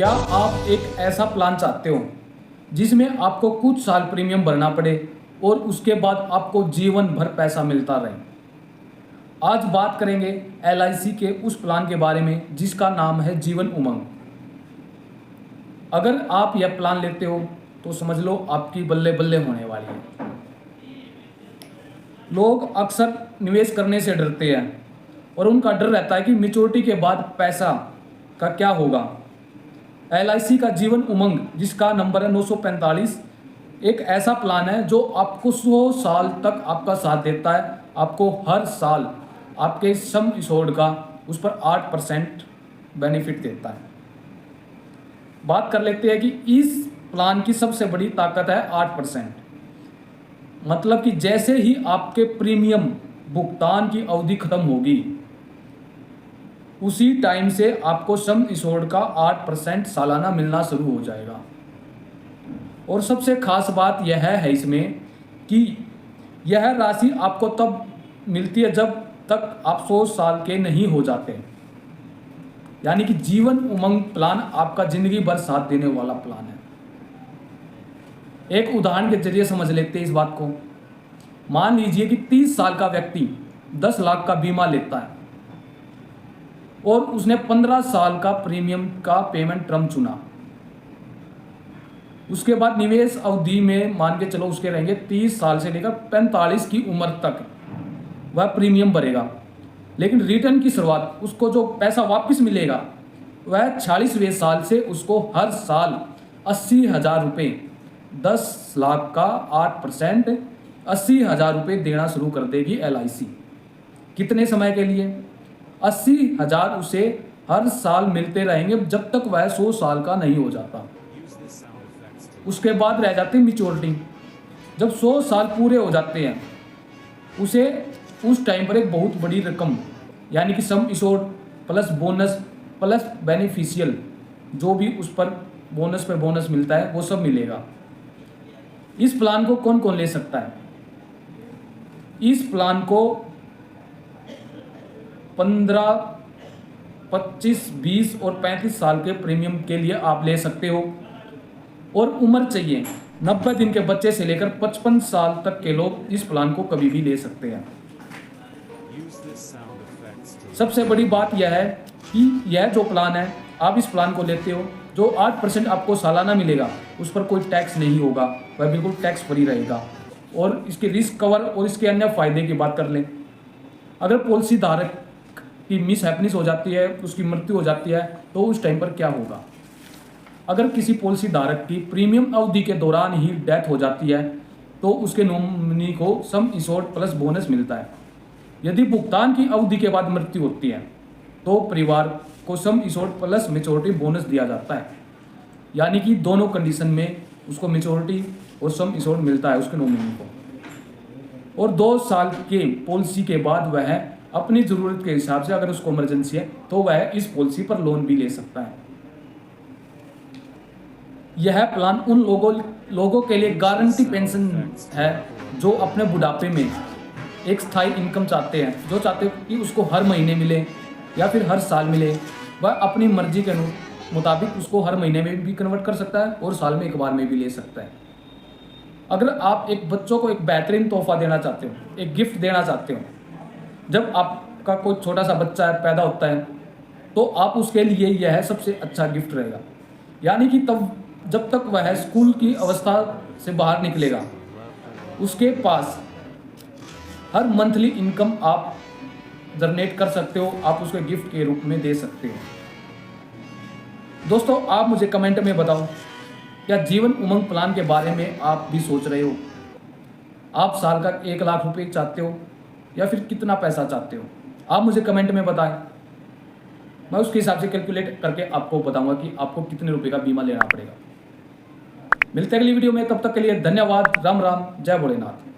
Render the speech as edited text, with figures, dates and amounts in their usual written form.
क्या आप एक ऐसा प्लान चाहते हो जिसमें आपको कुछ साल प्रीमियम भरना पड़े और उसके बाद आपको जीवन भर पैसा मिलता रहे? आज बात करेंगे एलआईसी के उस प्लान के बारे में जिसका नाम है जीवन उमंग। अगर आप यह प्लान लेते हो तो समझ लो आपकी बल्ले बल्ले होने वाली है। लोग अक्सर निवेश करने से डरते हैं और उनका डर रहता है कि मैच्योरिटी के बाद पैसा का क्या होगा। एलआईसी का जीवन उमंग, जिसका नंबर है 945, एक ऐसा प्लान है जो आपको 100 साल तक आपका साथ देता है। आपको हर साल आपके सम एश्योर्ड का उस पर 8% बेनिफिट देता है। बात कर लेते हैं कि इस प्लान की सबसे बड़ी ताकत है 8%। मतलब कि जैसे ही आपके प्रीमियम भुगतान की अवधि खत्म होगी उसी टाइम से आपको सम एश्योर्ड का 8% सालाना मिलना शुरू हो जाएगा। और सबसे खास बात यह है इसमें कि यह राशि आपको तब मिलती है जब तक आप 100 साल के नहीं हो जाते। यानी कि जीवन उमंग प्लान आपका जिंदगी भर साथ देने वाला प्लान है। एक उदाहरण के जरिए समझ लेते हैं इस बात को। मान लीजिए कि 30 साल का व्यक्ति 10 लाख का बीमा लेता है और उसने 15 साल का प्रीमियम का पेमेंट टर्म चुना। उसके बाद निवेश अवधि में मान के चलो उसके रहेंगे 30 साल से लेकर 45 की उम्र तक वह प्रीमियम भरेगा। लेकिन रिटर्न की शुरुआत, उसको जो पैसा वापस मिलेगा वह 46वें साल से उसको हर साल 80,000 रुपये, 10 लाख का 8%, 80,000 रुपये देना शुरू कर देगी एलआईसी। कितने समय के लिए? 80,000 उसे हर साल मिलते रहेंगे जब तक वह 100 साल का नहीं हो जाता। उसके बाद रह जाती मैच्योरिटी। जब 100 साल पूरे हो जाते हैं उसे उस टाइम पर एक बहुत बड़ी रकम, यानी कि sum assured plus bonus plus beneficial, जो भी उस पर बोनस मिलता है वो सब मिलेगा। इस प्लान को कौन कौन ले सकता है? इस प्लान को 15, 25, 20 और 35 साल के प्रीमियम के लिए आप ले सकते हो। और उम्र चाहिए 90 दिन के बच्चे से लेकर 55 साल तक के लोग इस प्लान को कभी भी ले सकते हैं। सबसे बड़ी बात यह है कि यह जो प्लान है, आप इस प्लान को लेते हो, जो 8% आपको सालाना मिलेगा उस पर कोई टैक्स नहीं होगा, वह बिल्कुल टैक्स फ्री रहेगा। और इसके रिस्क कवर और इसके अन्य फायदे की बात कर लें, अगर पॉलिसी धारक की मिस हैपनिस हो जाती है, उसकी मृत्यु हो जाती है, तो उस टाइम पर क्या होगा? अगर किसी पॉलिसी धारक की प्रीमियम अवधि के दौरान ही डेथ हो जाती है तो उसके नॉमिनी को सम एश्योर्ड प्लस बोनस मिलता है। यदि भुगतान की अवधि के बाद मृत्यु होती है तो परिवार को sum assured plus maturity bonus दिया जाता है। यानी कि दोनों कंडीशन में उसको मैच्योरिटी और सम एश्योर्ड मिलता है उसके नॉमिनी को। और 2 साल के पॉलिसी के बाद वह अपनी ज़रूरत के हिसाब से, अगर उसको इमरजेंसी है तो वह इस पॉलिसी पर लोन भी ले सकता है। यह प्लान उन लोगों के लिए गारंटी पेंशन है जो अपने बुढ़ापे में एक स्थायी इनकम चाहते हैं, जो चाहते हैं कि उसको हर महीने मिले या फिर हर साल मिले। वह अपनी मर्जी के मुताबिक उसको हर महीने में भी कन्वर्ट कर सकता है और साल में एक बार में भी ले सकता है। अगर आप एक बच्चों को एक बेहतरीन तोहफा देना चाहते हो, एक गिफ्ट देना चाहते हो, जब आपका कोई छोटा सा बच्चा पैदा होता है तो आप उसके लिए यह सबसे अच्छा गिफ्ट रहेगा। यानी कि तब जब तक वह स्कूल की अवस्था से बाहर निकलेगा उसके पास हर मंथली इनकम आप जनरेट कर सकते हो, आप उसको गिफ्ट के रूप में दे सकते हो। दोस्तों, आप मुझे कमेंट में बताओ, क्या जीवन उमंग प्लान के बारे में आप भी सोच रहे हो? आप साल का 1 लाख रुपए चाहते हो या फिर कितना पैसा चाहते हो? आप मुझे कमेंट में बताएं। मैं उसके हिसाब से कैलकुलेट करके आपको बताऊंगा कि आपको कितने रुपए का बीमा लेना पड़ेगा। मिलते हैं अगली वीडियो में, तब तक के लिए धन्यवाद। राम राम, जय भोलेनाथ।